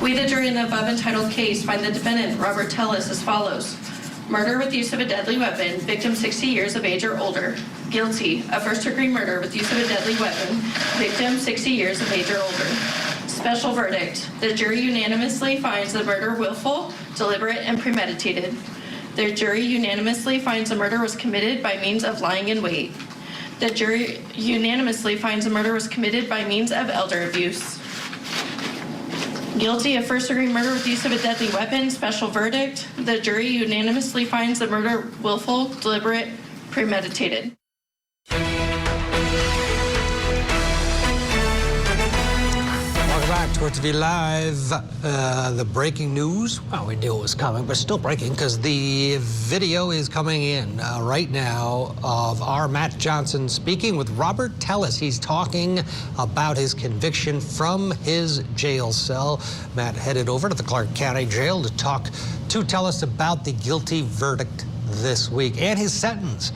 We, the jury in the above entitled case, find the defendant, Robert Tellis, as follows. Murder with use of a deadly weapon, victim 60 years of age or older. Guilty of first-degree murder with use of a deadly weapon, victim 60 years of age or older. Special verdict. The jury unanimously finds the murder willful, deliberate, and premeditated. The jury unanimously finds the murder was committed by means of lying in wait. The jury unanimously finds the murder was committed by means of elder abuse. Guilty of first-degree murder with use of a deadly weapon, special verdict. The jury unanimously finds the murder willful, deliberate, premeditated. Welcome back to TV Live. The breaking news, well, we knew it was coming, but still breaking because the video is coming in right now of our Matt Johnson speaking with Robert Tellis. He's talking about his conviction from his jail cell. Matt headed over to the Clark County Jail to talk to Tellis about the guilty verdict this week and his sentence.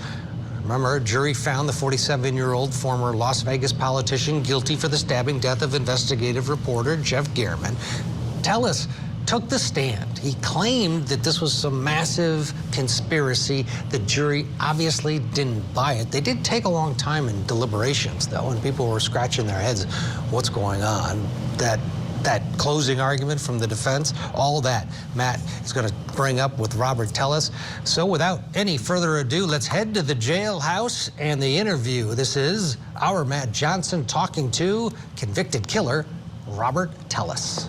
Remember, a jury found the 47-year-old former Las Vegas politician guilty for the stabbing death of investigative reporter Jeff Gehrman. Tellis took the stand. He claimed that this was some massive conspiracy. The jury obviously didn't buy it. They did take a long time in deliberations, though, and people were scratching their heads, what's going on? That closing argument from the defense, all that Matt is going to bring up with Robert Tellis. So without any further ado, let's head to the jailhouse and the interview. This is our Matt Johnson talking to convicted killer Robert Tellis.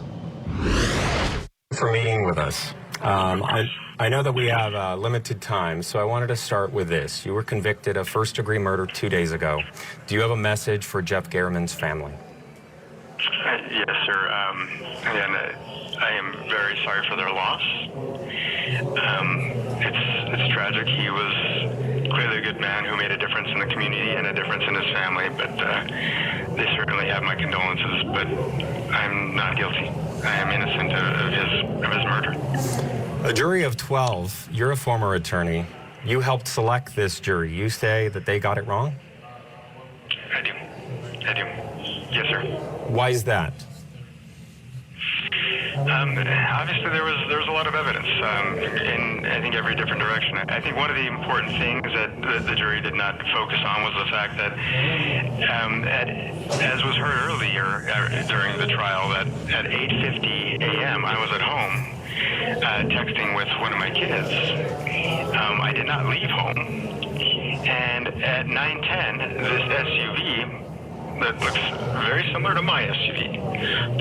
For meeting with us. I know that we have limited time, so I wanted to start with this. You were convicted of first-degree murder 2 days ago. Do you have a message for Jeff Gehrman's family? Yes, sir. Again, I am very sorry for their loss. It's tragic. He was clearly a good man who made a difference in the community and a difference in his family, but they certainly have my condolences, but I'm not guilty. I am innocent of his murder. A jury of 12. You're a former attorney. You helped select this jury. You say that they got it wrong? I do. Yes, sir. Why is that? Obviously, there was a lot of evidence in, I think, every different direction. I think one of the important things that the jury did not focus on was the fact that, as was heard earlier during the trial, that at 8:50 a.m. I was at home texting with one of my kids. I did not leave home, and at 9:10, this SUV that looks very similar to my SUV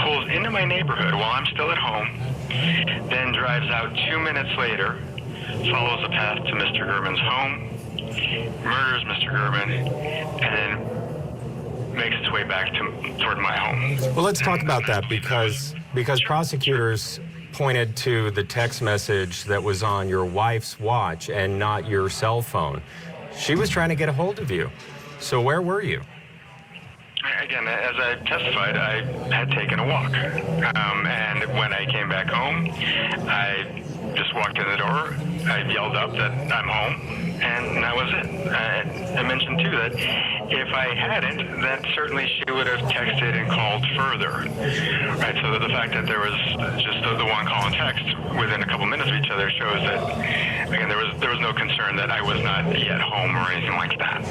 pulls into my neighborhood while I'm still at home, then drives out 2 minutes later, follows the path to Mr. Gehrman's home, murders Mr. Gehrman, and then makes its way back toward my home. Well, let's talk about that because prosecutors pointed to the text message that was on your wife's watch and not your cell phone. She was trying to get a hold of you. So where were you? Again, as I testified, I had taken a walk. And when I came back home, I just walked in the door. I yelled up that I'm home, and that was it. I mentioned, too, that if I hadn't, then certainly she would have texted and called further. Right, so the fact that there was just the one call and text within a couple minutes of each other shows that, again, there was no concern that I was not yet home or anything like that.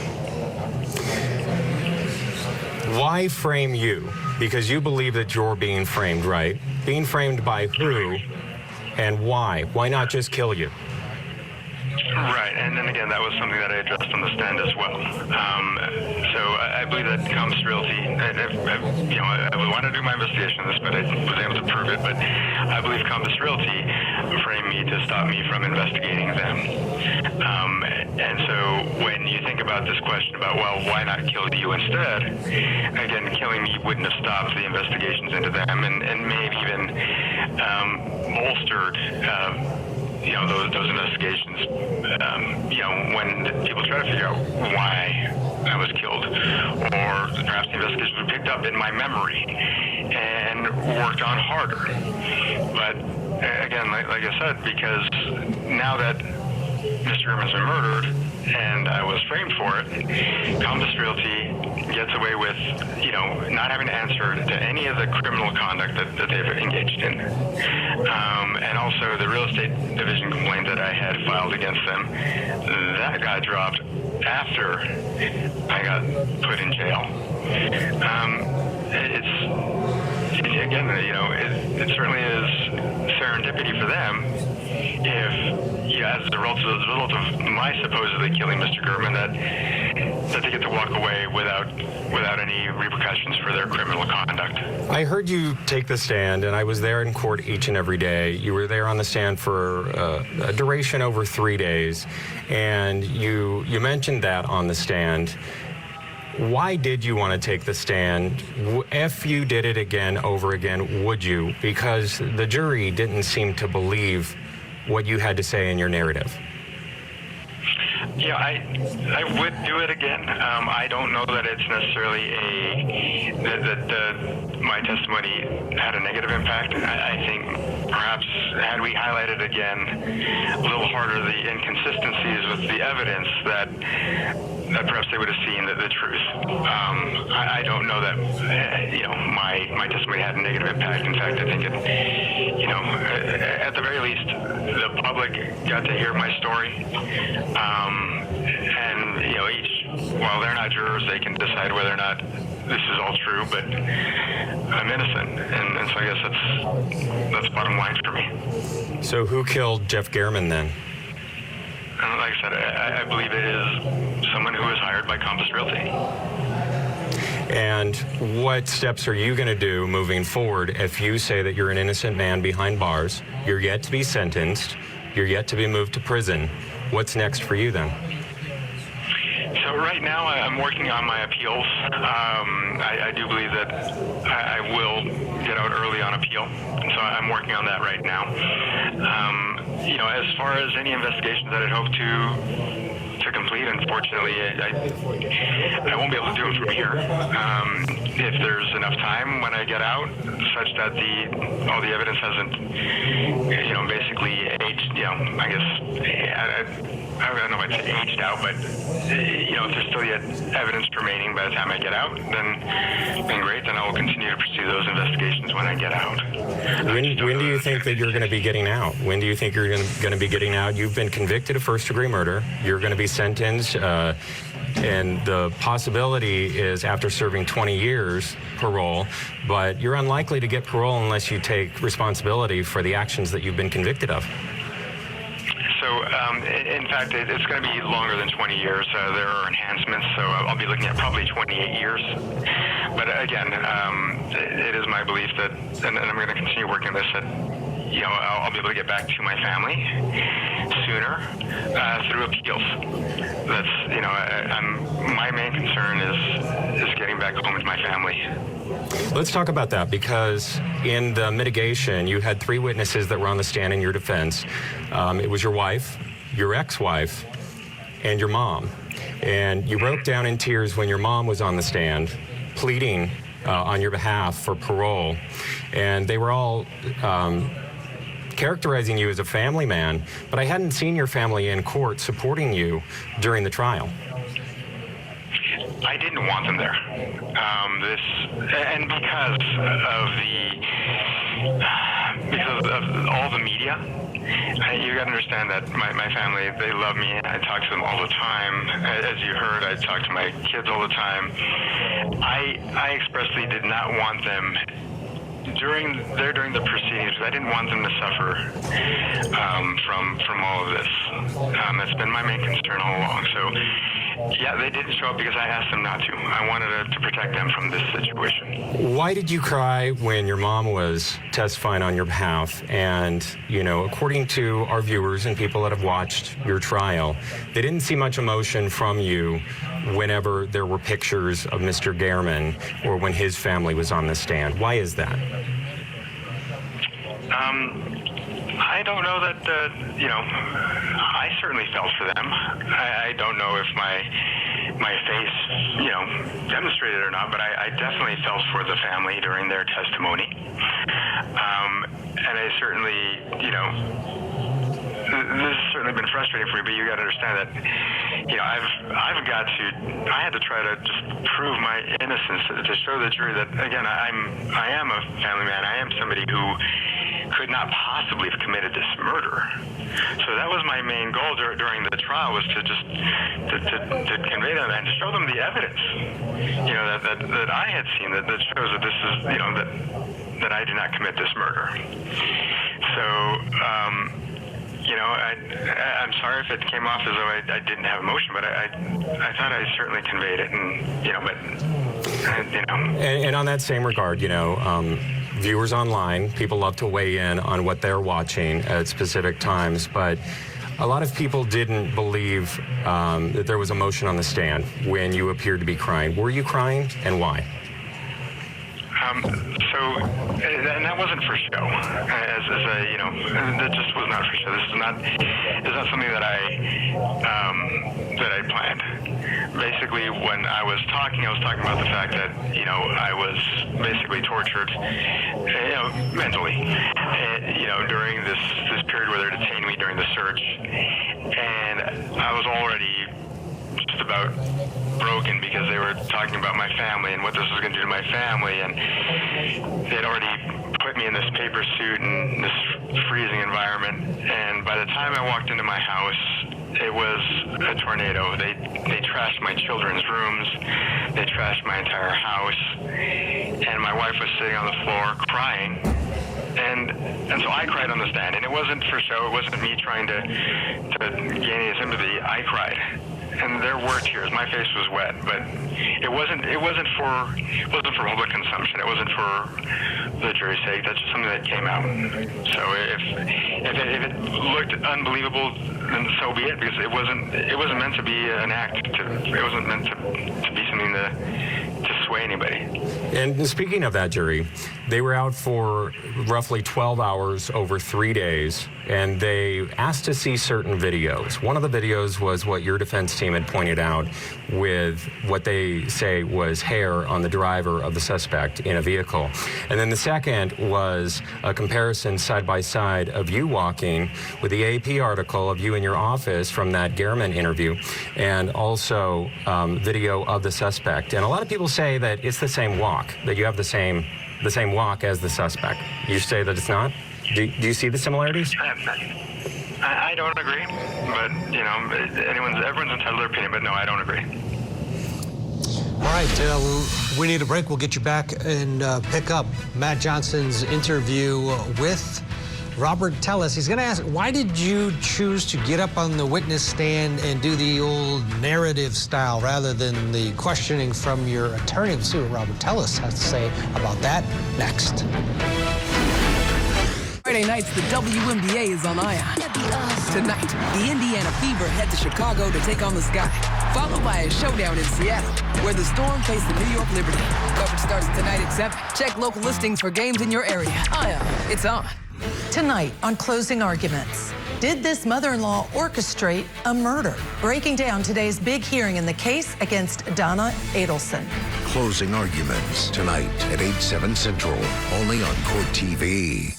Why frame you? Because you believe that you're being framed, right? Being framed by who and why? Why not just kill you? Right, and then again, that was something that I addressed on the stand as well. So I believe that Compass Realty, I wanted to do my investigation on this, but I was able to prove it, but I believe Compass Realty framed me to stop me from investigating them. And so when you think about this question about, well, why not kill you instead? Again, killing me wouldn't have stopped the investigations into them and maybe even bolstered those investigations, when people try to figure out why I was killed, or perhaps the investigations were picked up in my memory and worked on harder. But again, like I said, because now that Mr. Gurman's been murdered and I was framed for it, Compass Realty gets away with, not having to answer to any of the criminal conduct that they've engaged in. And also the real estate division complaint that I had filed against them, that got dropped after I got put in jail. It certainly is serendipity for them if, as a result of my supposedly killing Mr. Gurman, that they get to walk away without any repercussions for their criminal conduct. I heard you take the stand, and I was there in court each and every day. You were there on the stand for a duration over 3 days, and you mentioned that on the stand. Why did you want to take the stand? If you did it again, over again, would you? Because the jury didn't seem to believe what you had to say in your narrative. Yeah, I would do it again. I don't know that it's necessarily that my testimony had a negative impact. I think perhaps had we highlighted again a little harder the inconsistencies with the evidence, that perhaps they would have seen the truth. I don't know that my testimony had a negative impact. In fact, I think it, at the very least, the public got to hear my story. And while they're not jurors, they can decide whether or not this is all true, but I'm innocent, and so I guess that's bottom line for me. So who killed Jeff Gehrman then? Like I said, I believe it is someone who was hired by Compass Realty. And what steps are you going to do moving forward if you say that you're an innocent man behind bars, you're yet to be sentenced, you're yet to be moved to prison? What's next for you then? So right now I'm working on my appeals. I do believe that I will get out early on appeal, so I'm working on that right now. As far as any investigations that I'd hope to complete, unfortunately, I won't be able to do them from here. If there's enough time when I get out, such that all the evidence hasn't, basically aged, I guess, I don't know if I'd say aged out, but, if there's still yet evidence remaining by the time I get out, then great, then I will continue to pursue those investigations when I get out. When do you think that you're going to be getting out? When do you think you're going to be getting out? You've been convicted of first-degree murder. You're going to be sentenced, and the possibility is after serving 20 years, parole, but you're unlikely to get parole unless you take responsibility for the actions that you've been convicted of. So, in fact, it's going to be longer than 20 years. There are enhancements, so I'll be looking at probably 28 years. But again, it is my belief that, and I'm going to continue working on this, that I'll be able to get back to my family sooner through appeals. That's, my main concern is getting back home to my family. Let's talk about that, because in the mitigation, you had 3 witnesses that were on the stand in your defense. It was your wife, your ex-wife, and your mom. And you broke down in tears when your mom was on the stand, pleading on your behalf for parole. And they were all characterizing you as a family man, but I hadn't seen your family in court supporting you during the trial. I didn't want them there. And because of all the media, you got to understand that my family, they love me. I talk to them all the time. As you heard, I talk to my kids all the time. I expressly did not want them during the proceedings. I didn't want them to suffer from all of this. That's been my main concern all along. So, yeah, they didn't show up because I asked them not to. I wanted to protect them from this situation. Why did you cry when your mom was testifying on your behalf? And, according to our viewers and people that have watched your trial, they didn't see much emotion from you whenever there were pictures of Mr. Gehrman or when his family was on the stand. Why is that? I don't know that, I certainly felt for them. I don't know if my face, demonstrated or not, but I definitely felt for the family during their testimony. And I certainly, this has certainly been frustrating for me, but you got to understand that, I had to try to just prove my innocence, to show the jury that, again, I am a family man. I am somebody who could not possibly have committed this murder. So that was my main goal during the trial, was to just to convey that and to show them the evidence, that I had seen that shows that this is, that I did not commit this murder. So, I'm sorry if it came off as though I didn't have emotion, but I thought I certainly conveyed it, And on that same regard, viewers online, people love to weigh in on what they're watching at specific times, but a lot of people didn't believe that there was emotion on the stand when you appeared to be crying. Were you crying, and why? And that wasn't for show. That just was not for show. This is not something that I planned. Basically, when I was talking about the fact that I was basically tortured, mentally, during this period where they detained me during the search, and I was already just about broken because they were talking about my family and what this was going to do to my family, and they'd already put me in this paper suit and this freezing environment, and by the time I walked into my house, it was a tornado. They trashed my children's rooms, they trashed my entire house, and my wife was sitting on the floor crying, and so I cried on the stand, and it wasn't for show. It wasn't me trying to gain any sympathy. I cried. And there were tears. My face was wet, but it wasn't for public consumption. It wasn't for the jury's sake. That's just something that came out. So if it looked unbelievable, then so be it, because it wasn't meant to be an act. It wasn't meant to be something to sway anybody. And speaking of that jury, they were out for roughly 12 hours over 3 days, and they asked to see certain videos. One of the videos was what your defense team had pointed out, with what they say was hair on the driver of the suspect in a vehicle. And then the second was a comparison side by side of you walking with the AP article of you in your office from that Gehrman interview, and also video of the suspect. And a lot of people say that it's the same walk, that you have the same walk as the suspect. You say that it's not? Do you see the similarities? I don't agree, but everyone's entitled to their opinion, but no, I don't agree. All right, we need a break. We'll get you back and pick up Matt Johnson's interview with Robert Tellis. He's going to ask, why did you choose to get up on the witness stand and do the old narrative style rather than the questioning from your attorney? We'll see what Robert Tellis has to say about that next. Friday nights, the WNBA is on Ion. Tonight, the Indiana Fever head to Chicago to take on the Sky, followed by a showdown in Seattle, where the Storm face the New York Liberty. Coverage starts tonight at 7. Check local listings for games in your area. Ion, it's on. Tonight on Closing Arguments, did this mother-in-law orchestrate a murder? Breaking down today's big hearing in the case against Donna Adelson. Closing Arguments tonight at 8/7 Central, only on Court TV.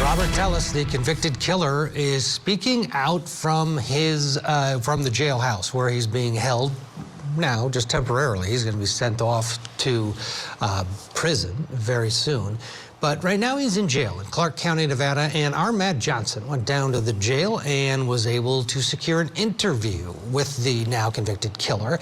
Robert Tellis, the convicted killer, is speaking out from from the jailhouse where he's being held now, just temporarily. He's going to be sent off to prison very soon. But right now he's in jail in Clark County, Nevada, and our Matt Johnson went down to the jail and was able to secure an interview with the now convicted killer.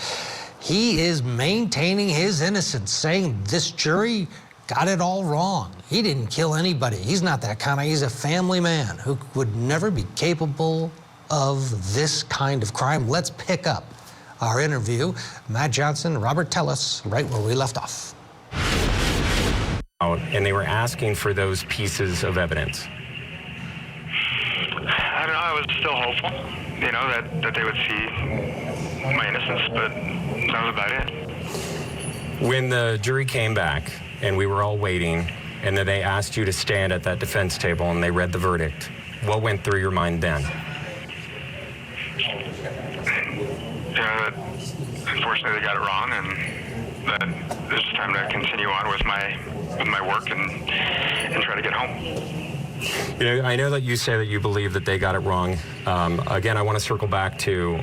He is maintaining his innocence, saying this jury got it all wrong. He didn't kill anybody. He's not that kind of, he's a family man who would never be capable of this kind of crime. Let's pick up our interview. Matt Johnson, Robert Tellis, right where we left off. And they were asking for those pieces of evidence. I don't know, I was still hopeful, that they would see my innocence, but that was about it. When the jury came back and we were all waiting, and then they asked you to stand at that defense table and they read the verdict, what went through your mind then? That unfortunately they got it wrong, and that it's time time to continue on with my work and try to get home. You know, I know that you say that you believe that they got it wrong. Again, I want to circle back to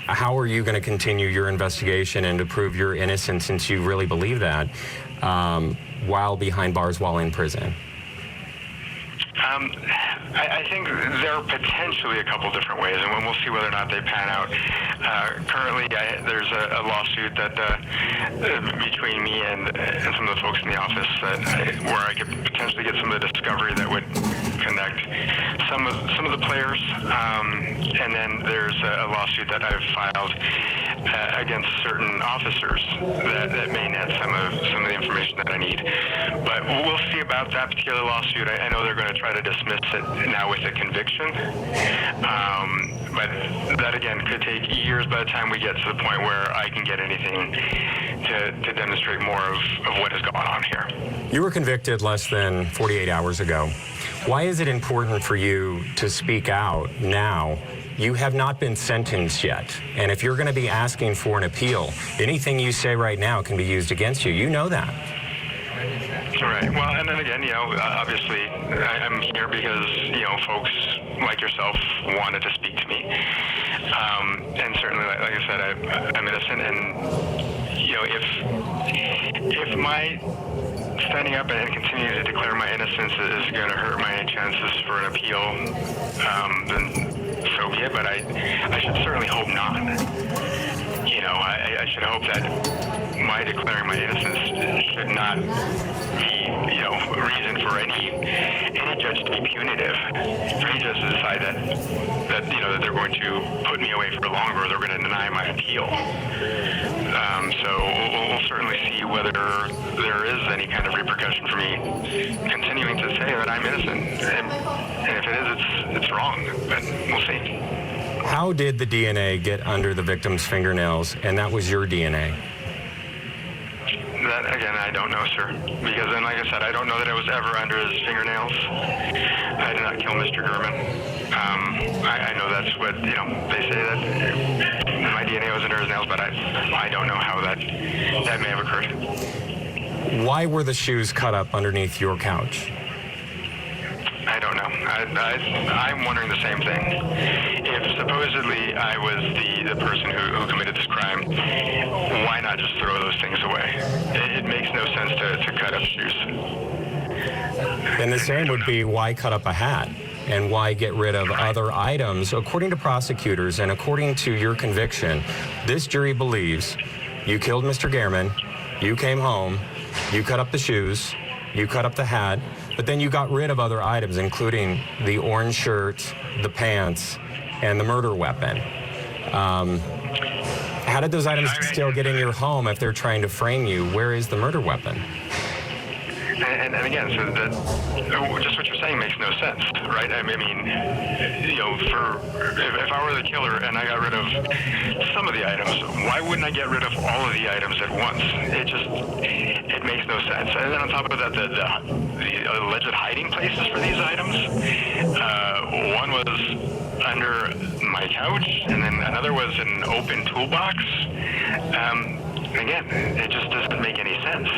how are you going to continue your investigation and to prove your innocence, since you really believe that, while behind bars, while in prison? I think there are potentially a couple different ways, and we'll see whether or not they pan out. Currently, there's a lawsuit that between me and some of the folks in the office where I could potentially get some of the discovery that would connect some of the players, and then there's a lawsuit that I've filed against certain officers that may net some of the information that I need. But we'll see about that particular lawsuit. I know they're going to try to dismiss it now with a conviction, but that again could take years by the time we get to the point where I can get anything to demonstrate more of what is going on here. You were convicted less than 48 hours ago. Why is it important for you to speak out now? You have not been sentenced yet, and if you're going to be asking for an appeal, anything you say right now can be used against you. You know that. Right. Well, and then again, obviously, I'm here because, folks like yourself wanted to speak to me. And certainly, like I said, I'm innocent. And, if my standing up and continuing to declare my innocence is going to hurt my chances for an appeal, then so be it. But I should certainly hope not. I should hope that my declaring my innocence should not be, reason for any judge to be punitive, for any judge to decide that they're going to put me away for longer, or they're going to deny my appeal. So we'll certainly see whether there is any kind of repercussion for me continuing to say that I'm innocent, and if it is, it's wrong. But we'll see. How did the DNA get under the victim's fingernails, and that was your DNA? That, again, I don't know, sir. Because then, like I said, I don't know that it was ever under his fingernails. I did not kill Mr. Gurman. I know that's what, they say that my DNA was under his nails, but I don't know how that may have occurred. Why were the shoes cut up underneath your couch? I don't know. I'm wondering the same thing. If supposedly I was the person who committed this crime, why not just throw those things away? It makes no sense to cut up shoes. And the same would be, why cut up a hat? And why get rid of other items? According to prosecutors and according to your conviction, this jury believes you killed Mr. Gehrman, you came home, you cut up the shoes, you cut up the hat, but then you got rid of other items, including the orange shirt, the pants, and the murder weapon. How did those items still get in your home if they're trying to frame you? Where is the murder weapon? And again, so just what you're saying makes no sense, right? I mean, if I were the killer and I got rid of some of the items, why wouldn't I get rid of all of the items at once? It makes no sense. And then on top of that, the alleged hiding places for these items, one was under my couch, and then another was an open toolbox. Again, it just doesn't make any sense.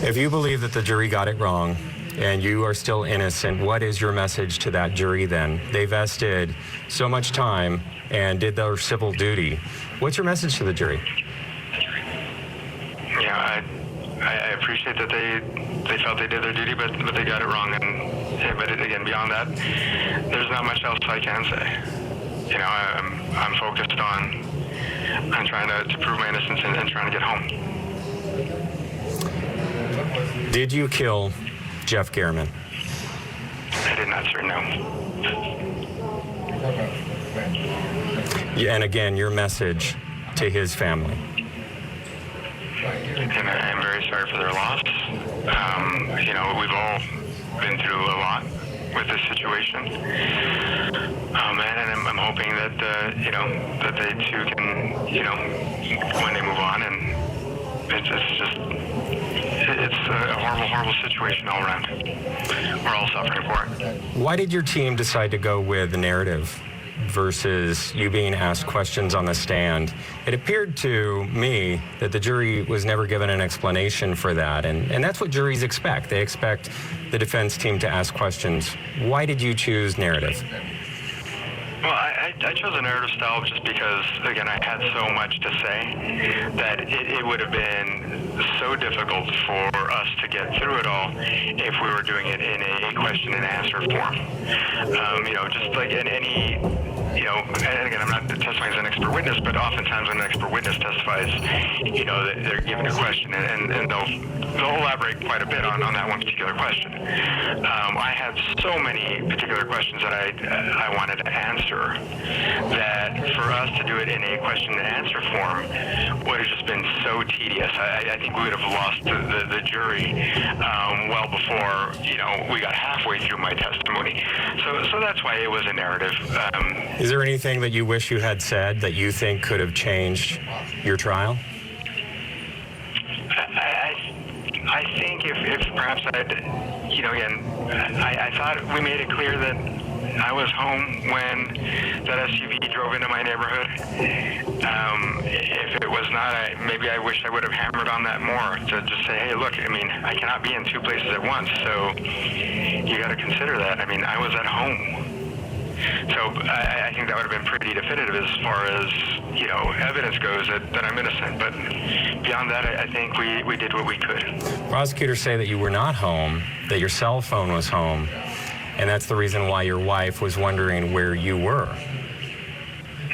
If you believe that the jury got it wrong and you are still innocent, what is your message to that jury then? They vested so much time and did their civil duty. What's your message to the jury? Yeah, I appreciate that they felt they did their duty, but they got it wrong. But again, beyond that, there's not much else I can say. I'm focused on trying to prove my innocence and trying to get home. Did you kill Jeff Gehrman? I did not, sir, no. And again, your message to his family. And I'm very sorry for their loss. We've all been through a lot with this situation. And I'm hoping that, that they too can, when they move on, and it's a horrible, horrible situation all around. We're all suffering for it. Why did your team decide to go with the narrative versus you being asked questions on the stand, it appeared to me that the jury was never given an explanation for that. And that's what juries expect. They expect the defense team to ask questions. Why did you choose narrative? Well, I chose a narrative style just because, again, I had so much to say that it would have been so difficult for us to get through it all if we were doing it in a question and answer form. Just like in any, and again, I'm not testifying as an expert witness, but oftentimes when an expert witness testifies, they're given a question and they'll elaborate quite a bit on that one particular question. I had so many particular questions that I wanted to answer that for us to do it in a question and answer form would have just been so tedious. I think we would have lost the jury well before we got halfway through my testimony. So that's why it was a narrative. Is there anything that you wish you had said that you think could have changed your trial? I think if perhaps I thought we made it clear that I was home when that SUV drove into my neighborhood. If it was not, maybe I wish I would have hammered on that more to just say, hey, look, I cannot be in two places at once, so you got to consider that. I was at home. So I think that would have been pretty definitive as far as, evidence goes that I'm innocent. But beyond that, I think we did what we could. Prosecutors say that you were not home, that your cell phone was home, and that's the reason why your wife was wondering where you were.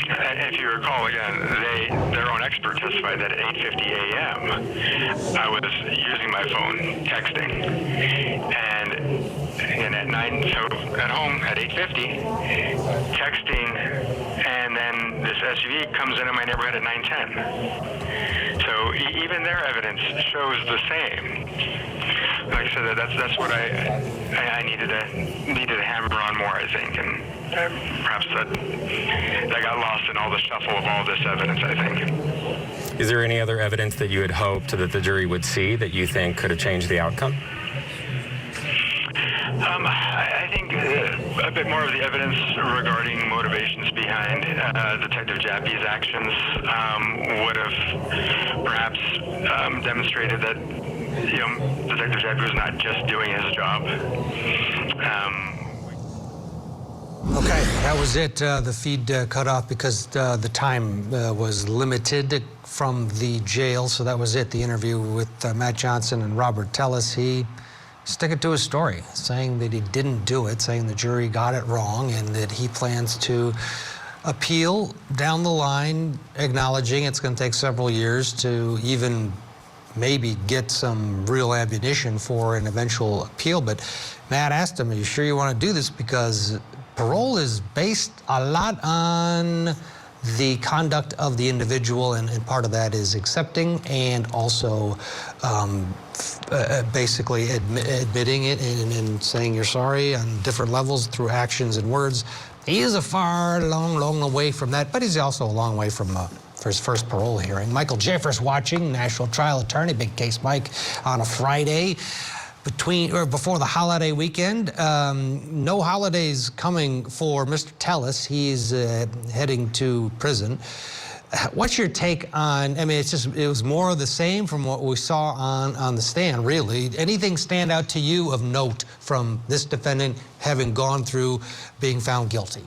If you recall, again, their own expert testified that at 8:50 a.m. I was using my phone, texting. And again, at 9, so at home at 8:50, texting, and then this SUV comes into my neighborhood at 9:10. So even their evidence shows the same. Like I said, that's what I needed to hammer on more, I think, and perhaps that got lost in all the shuffle of all this evidence, I think. Is there any other evidence that you had hoped that the jury would see that you think could have changed the outcome? I think a bit more of the evidence regarding motivations behind Detective Jappy's actions would have perhaps demonstrated that Detective Jappy was not just doing his job. Okay, that was it. The feed cut off because the time was limited from the jail, so that was it. The interview with Matt Johnson and Robert Tellis. He sticking to his story, saying that he didn't do it, saying the jury got it wrong, and that he plans to appeal down the line, acknowledging it's going to take several years to even maybe get some real ammunition for an eventual appeal. But Matt asked him, are you sure you want to do this? Because parole is based a lot on the conduct of the individual, and part of that is accepting and also basically admitting it and saying you're sorry on different levels through actions and words. He is a long way from that, but he's also a long way from for his first parole hearing. Michael Jeffers watching, national trial attorney, Big Case Mike, on a Friday before the holiday weekend. No holidays coming for Mr. Tellis. He's heading to prison. What's your take on, it was more of the same from what we saw on the stand, really. Anything stand out to you of note from this defendant having gone through being found guilty?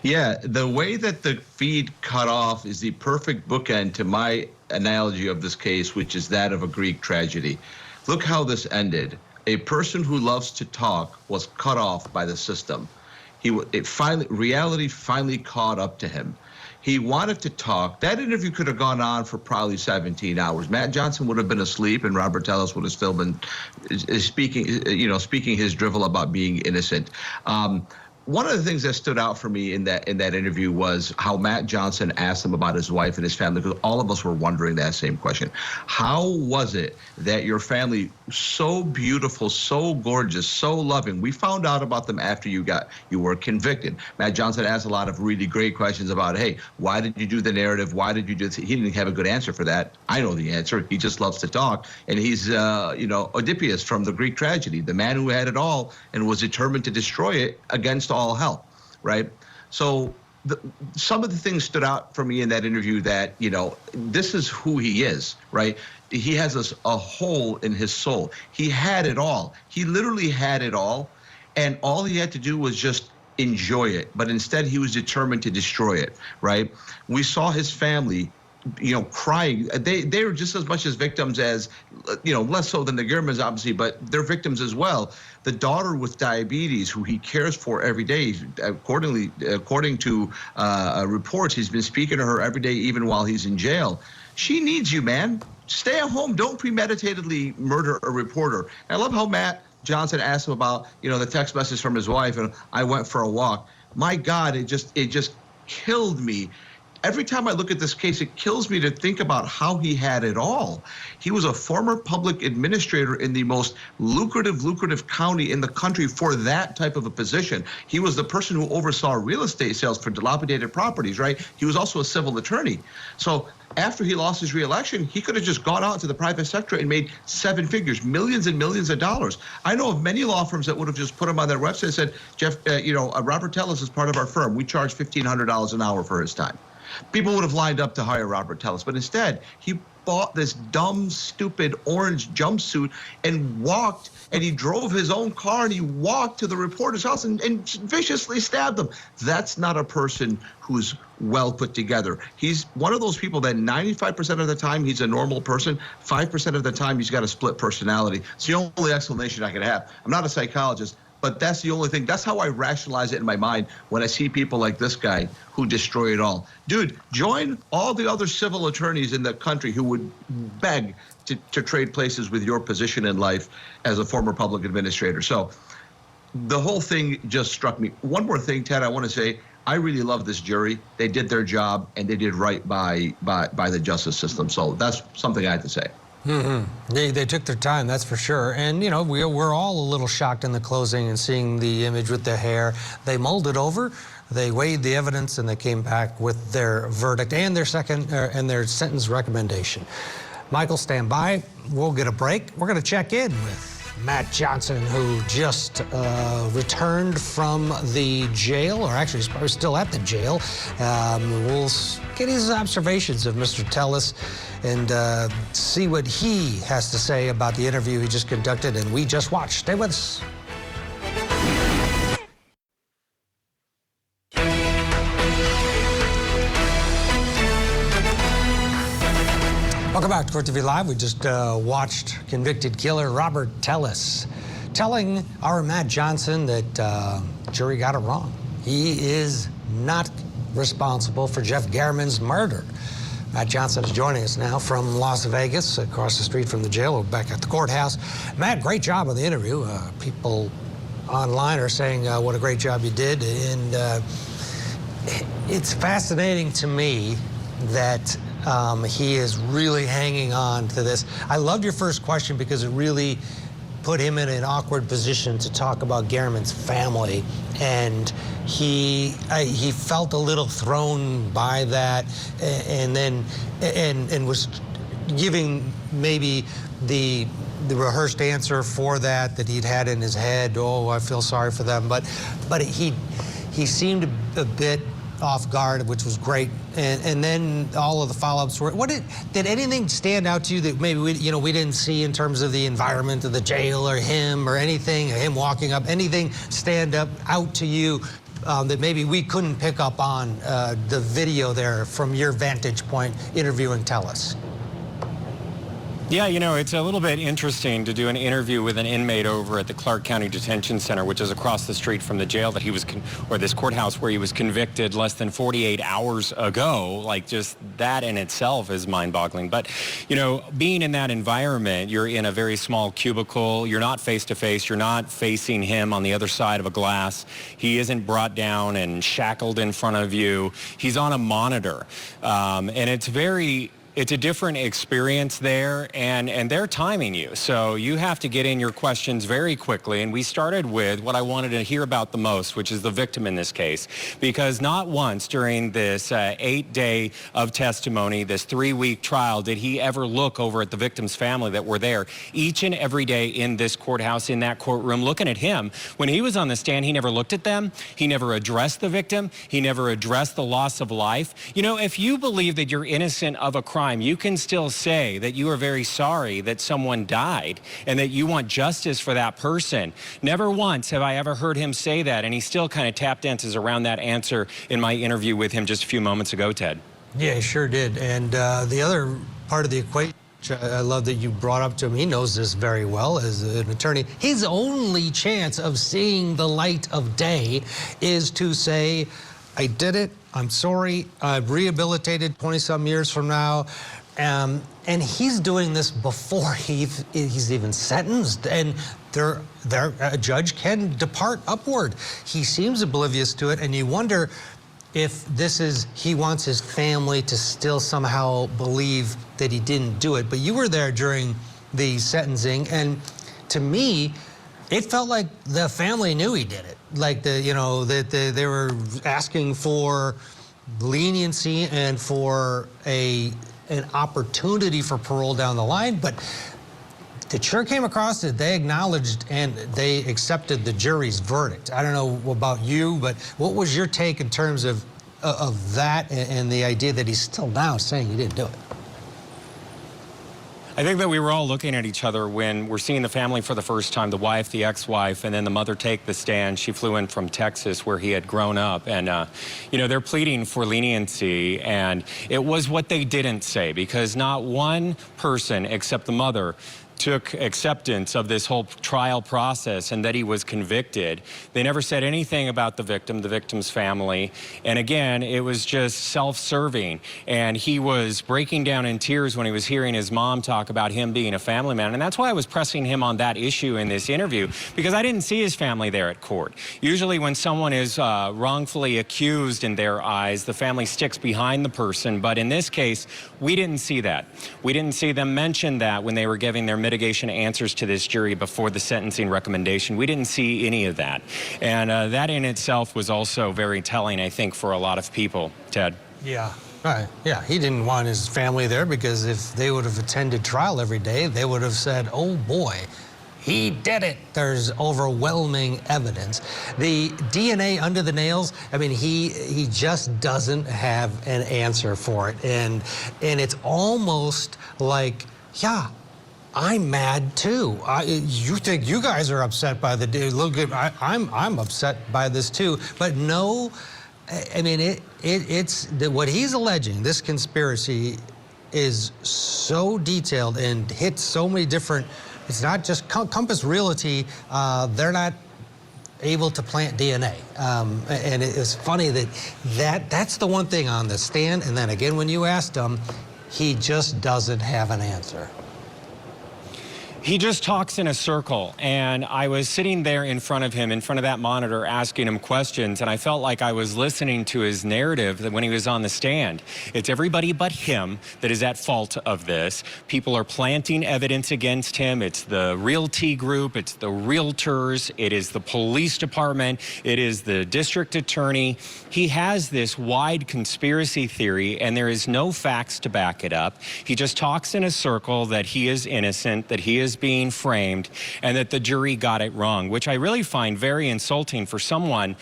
Yeah, the way that the feed cut off is the perfect bookend to my analogy of this case, which is that of a Greek tragedy. Look how this ended. A person who loves to talk was cut off by the system. Reality finally caught up to him. He wanted to talk. That interview could have gone on for probably 17 hours. Matt Johnson would have been asleep, and Robert Tellis would have still been speaking his drivel about being innocent. One of the things that stood out for me in that interview was how Matt Johnson asked him about his wife and his family, because all of us were wondering that same question. How was it that your family, so beautiful, so gorgeous, so loving, we found out about them after you were convicted? Matt Johnson asked a lot of really great questions about, hey, why did you do the narrative? Why did you do this? He didn't have a good answer for that. I know the answer. He just loves to talk. And he's, Oedipus from the Greek tragedy, the man who had it all and was determined to destroy it against all hell, right? So some of the things stood out for me in that interview that, this is who he is, right? He has a hole in his soul. He had it all. He literally had it all. And all he had to do was just enjoy it. But instead, he was determined to destroy it, right? We saw his family, crying. They were just as much as victims as, less so than the Germans, obviously, but they're victims as well. The daughter with diabetes, who he cares for every day, according to reports, he's been speaking to her every day, even while he's in jail. She needs you, man. Stay at home. Don't premeditatedly murder a reporter. And I love how Matt Johnson asked him about, the text message from his wife, and I went for a walk. My God, it just killed me. Every time I look at this case, it kills me to think about how he had it all. He was a former public administrator in the most lucrative county in the country for that type of a position. He was the person who oversaw real estate sales for dilapidated properties, right? He was also a civil attorney. So after he lost his reelection, he could have just gone out to the private sector and made 7 figures, millions and millions of dollars. I know of many law firms that would have just put him on their website and said, Jeff, Robert Tellis is part of our firm. We charge $1,500 an hour for his time. People would have lined up to hire Robert Tellis, but instead he bought this dumb, stupid orange jumpsuit and walked, and he drove his own car and he walked to the reporter's house and viciously stabbed him. That's not a person who's well put together. He's one of those people that 95% of the time he's a normal person, 5% of the time he's got a split personality. It's the only explanation I can have. I'm not a psychologist, but that's the only thing. That's how I rationalize it in my mind when I see people like this guy who destroy it all. Dude, join all the other civil attorneys in the country who would beg to trade places with your position in life as a former public administrator. So the whole thing just struck me. One more thing, Ted, I want to say, I really love this jury. They did their job, and they did right by the justice system. So that's something I had to say. Mm-hmm. They took their time, that's for sure. And, we're all a little shocked in the closing and seeing the image with the hair. They mulled it over, they weighed the evidence, and they came back with their verdict and their sentence recommendation. Michael, stand by. We'll get a break. We're going to check in with Matt Johnson, who just returned from the jail, or actually he's probably still at the jail. We'll get his observations of Mr. Tellis and see what he has to say about the interview he just conducted and we just watched. Stay with us. Welcome back to Court TV Live. We just watched convicted killer Robert Tellis telling our Matt Johnson that jury got it wrong. He is not responsible for Jeff German's murder. Matt Johnson is joining us now from Las Vegas, across the street from the jail. We're back at the courthouse. Matt, great job on the interview. People online are saying what a great job you did. And it's fascinating to me that he is really hanging on to this. I loved your first question because it really put him in an awkward position to talk about German's family, and he felt a little thrown by that, and was giving maybe the rehearsed answer for that he'd had in his head. Oh, I feel sorry for them, but he seemed a bit off guard, which was great, and then all of the follow-ups were. Did anything stand out to you that maybe we didn't see in terms of the environment of the jail or him or anything, him walking up? Anything stand out to you that maybe we couldn't pick up on the video there from your vantage point interviewing Tellis? Yeah, it's a little bit interesting to do an interview with an inmate over at the Clark County Detention Center, which is across the street from the jail that he was, or this courthouse where he was convicted less than 48 hours ago. Like, just that in itself is mind-boggling. But, being in that environment, you're in a very small cubicle. You're not face-to-face. You're not facing him on the other side of a glass. He isn't brought down and shackled in front of you. He's on a monitor. And it's very it's a different experience there, and they're timing you. So you have to get in your questions very quickly. And we started with what I wanted to hear about the most, which is the victim in this case, because not once during this 8-day of testimony, this 3-week trial, did he ever look over at the victim's family that were there each and every day in this courthouse, in that courtroom, looking at him. When he was on the stand, he never looked at them. He never addressed the victim. He never addressed the loss of life. You know, if you believe that you're innocent of a crime, you can still say that you are very sorry that someone died and that you want justice for that person. Never once have I ever heard him say that, and he still kind of tap dances around that answer in my interview with him just a few moments ago, Ted. Yeah, he sure did. And the other part of the equation, I love that you brought up to him. He knows this very well as an attorney. His only chance of seeing the light of day is to say, I did it, I'm sorry, I've rehabilitated 20-some years from now. And he's doing this before he's even sentenced. And a judge can depart upward. He seems oblivious to it, and you wonder if this is, he wants his family to still somehow believe that he didn't do it. But you were there during the sentencing, and to me, it felt like the family knew he did it. Like that they were asking for leniency and for an opportunity for parole down the line, but it sure came across that they acknowledged and they accepted the jury's verdict. I don't know about you, but what was your take in terms of that and the idea that he's still now saying he didn't do it? I think that we were all looking at each other when we're seeing the family for the first time, the wife, the ex-wife, and then the mother take the stand. She flew in from Texas where he had grown up. And, they're pleading for leniency. And it was what they didn't say, because not one person except the mother took acceptance of this whole trial process and that he was convicted. They never said anything about the victim, the victim's family. And again, it was just self-serving. And he was breaking down in tears when he was hearing his mom talk about him being a family man. And that's why I was pressing him on that issue in this interview, because I didn't see his family there at court. Usually when someone is wrongfully accused in their eyes, the family sticks behind the person. But in this case, we didn't see that. We didn't see them mention that when they were giving their mitigation answers to this jury before the sentencing recommendation. We didn't see any of that. And that in itself was also very telling, I think, for a lot of people. Ted? Yeah. Right. Yeah, he didn't want his family there, because if they would have attended trial every day, they would have said, oh boy, he did it. There's overwhelming evidence. The DNA under the nails, I mean, he just doesn't have an answer for it. And it's almost like, yeah, I'm mad too. You think you guys are upset by the deal? Look, I'm upset by this too. But no, I mean it's what he's alleging. This conspiracy is so detailed and hits so many different. It's not just Compass Realty. They're not able to plant DNA, and it's funny that's the one thing on the stand. And then again, when you asked him, he just doesn't have an answer. He just talks in a circle, and I was sitting there in front of him, in front of that monitor, asking him questions, and I felt like I was listening to his narrative when he was on the stand. It's everybody but him that is at fault of this. People are planting evidence against him. It's the realty group, it's the realtors, it is the police department, it is the district attorney. He has this wide conspiracy theory, and there is no facts to back it up. He just talks in a circle that he is innocent, that he is being framed, and that the jury got it wrong, which I really find very insulting for someone.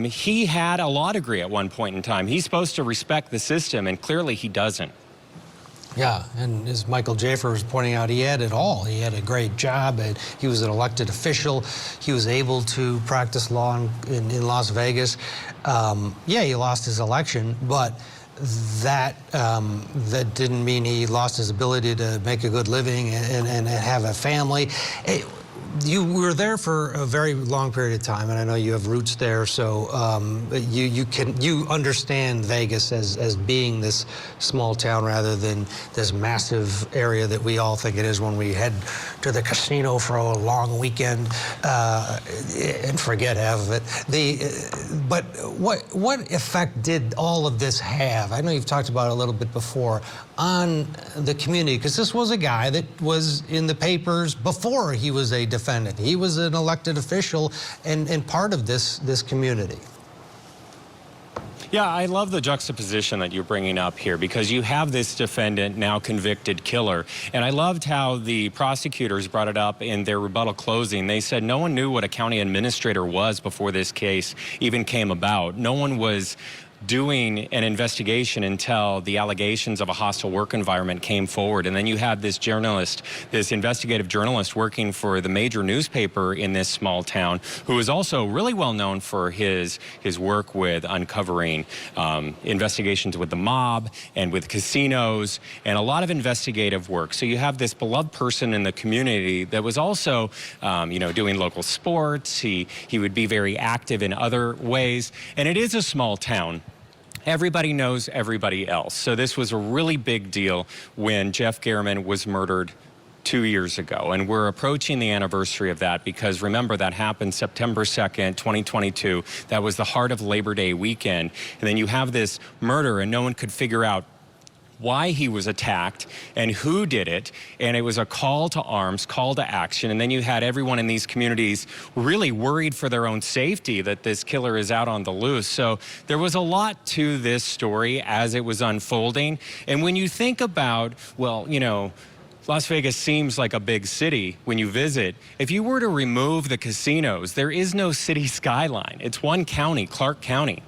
He had a law degree at one point in time. He's supposed to respect the system, and clearly he doesn't. Yeah, and as Michael Jaffer was pointing out, he had it all. He had a great job, and he was an elected official. He was able to practice law in Las Vegas. Yeah, he lost his election, but that didn't mean he lost his ability to make a good living and have a family. You were there for a very long period of time, and I know you have roots there, so you understand Vegas as being this small town rather than this massive area that we all think it is when we head to the casino for a long weekend and forget half of it. But what effect did all of this have? I know you've talked about it a little bit before on the community, because this was a guy that was in the papers before he was a defendant. He was an elected official and part of this community. Yeah, I love the juxtaposition that you're bringing up here, because you have this defendant, now convicted killer. And I loved how the prosecutors brought it up in their rebuttal closing. They said no one knew what a county administrator was before this case even came about. No one was doing an investigation until the allegations of a hostile work environment came forward. And then you have this journalist, this investigative journalist working for the major newspaper in this small town, who is also really well known for his work with uncovering investigations with the mob and with casinos and a lot of investigative work. So you have this beloved person in the community that was also, doing local sports. He would be very active in other ways. And it is a small town. Everybody knows everybody else. So this was a really big deal when Jeff Garman was murdered 2 years ago. And we're approaching the anniversary of that, because remember, that happened September 2nd, 2022. That was the heart of Labor Day weekend. And then you have this murder, and no one could figure out why he was attacked and who did it. And it was a call to arms, call to action. And then you had everyone in these communities really worried for their own safety that this killer is out on the loose. So there was a lot to this story as it was unfolding. And when you think about, well, Las Vegas seems like a big city when you visit. If you were to remove the casinos, there is no city skyline. It's one county, Clark County,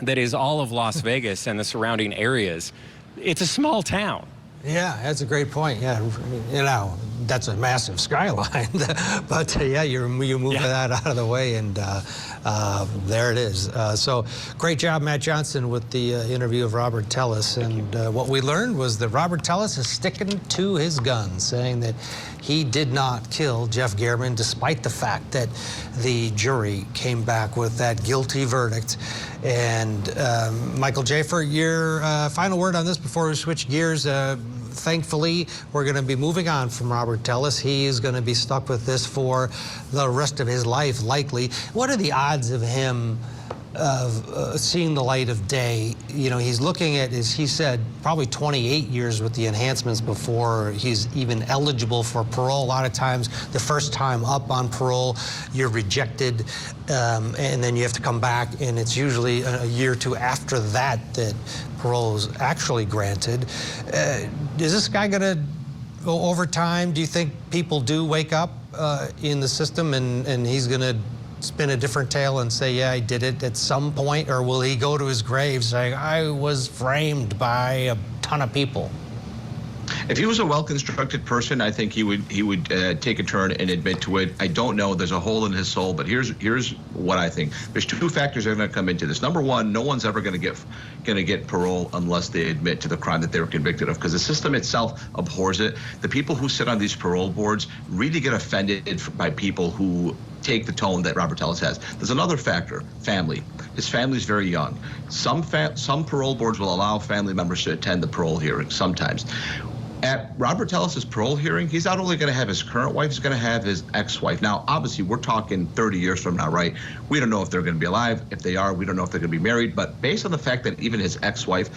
that is all of Las Vegas and the surrounding areas. It's a small town. Yeah, that's a great point. Yeah, that's a massive skyline. But yeah, you move that out of the way, and there it is. So great job, Matt Johnson, with the interview of Robert Tellis. And what we learned was that Robert Tellis is sticking to his guns, saying that he did not kill Jeff Garman, despite the fact that the jury came back with that guilty verdict. And Michael Jaffer, your final word on this before we switch gears. Thankfully, we're going to be moving on from Robert Tellis. He is going to be stuck with this for the rest of his life, likely. What are the odds of him seeing the light of day? He's looking at, as he said, probably 28 years with the enhancements before he's even eligible for parole. A lot of times, the first time up on parole, you're rejected, and then you have to come back, and it's usually a year or two after that parole is actually granted. Is this guy going to go over time? Do you think people do wake up in the system, and he's going to spin a different tale and say, yeah, I did it at some point? Or will he go to his grave saying, I was framed by a ton of people? If he was a well-constructed person, I think he would take a turn and admit to it. I don't know. There's a hole in his soul, but here's what I think. There's two factors that are going to come into this. Number one, no one's ever going to get parole unless they admit to the crime that they were convicted of, because the system itself abhors it. The people who sit on these parole boards really get offended by people who take the tone that Robert Tellis has. There's another factor: family. His family's very young. Some parole boards will allow family members to attend the parole hearing sometimes. At Robert Tellis's parole hearing, he's not only going to have his current wife, he's going to have his ex-wife. Now, obviously, we're talking 30 years from now, right? We don't know if they're going to be alive. If they are, we don't know if they're going to be married. But based on the fact that even his ex-wife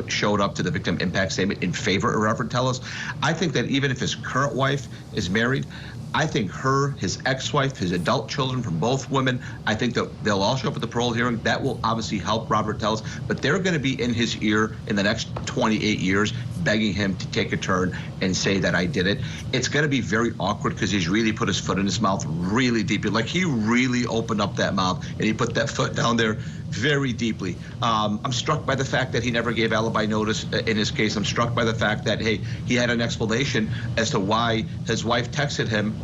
showed up to the victim impact statement in favor of Robert Tellis, I think that even if his current wife is married, I think his ex-wife, his adult children from both women, I think that they'll all show up at the parole hearing. That will obviously help Robert Tellis, but they're going to be in his ear in the next 28 years, begging him to take a turn and say that I did it. It's going to be very awkward, because he's really put his foot in his mouth really deeply. Like, he really opened up that mouth and he put that foot down there very deeply. I'm struck by the fact that he never gave alibi notice in his case. I'm struck by the fact that, hey, he had an explanation as to why his wife texted him.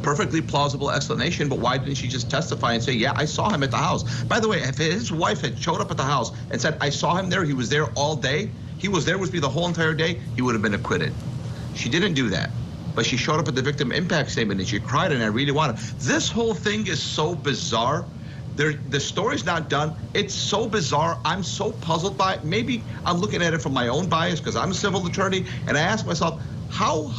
Perfectly plausible explanation, but why didn't she just testify and say, yeah, I saw him at the house? By the way, if his wife had showed up at the house and said, I saw him there, he was there all day, he was there with me the whole entire day, he would have been acquitted. She didn't do that. but she showed up at the victim impact statement and she cried, and I really wanted. This whole thing is so bizarre. The story's not done. It's so bizarre. I'm so puzzled by it. Maybe I'm looking at it from my own bias because I'm a civil attorney, and I ask myself, how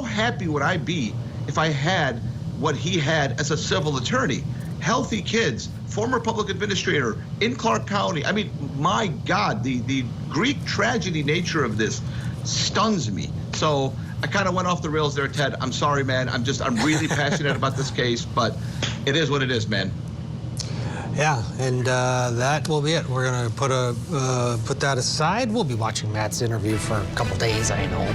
happy would I be if I had what he had as a civil attorney? Healthy kids, former public administrator in Clark County. I mean, my God, the Greek tragedy nature of this stuns me. So I kind of went off the rails there, Ted. I'm sorry, man. I'm really passionate about this case, but it is what it is, man. Yeah, and that will be it. We're going to put that aside. We'll be watching Matt's interview for a couple days, I know.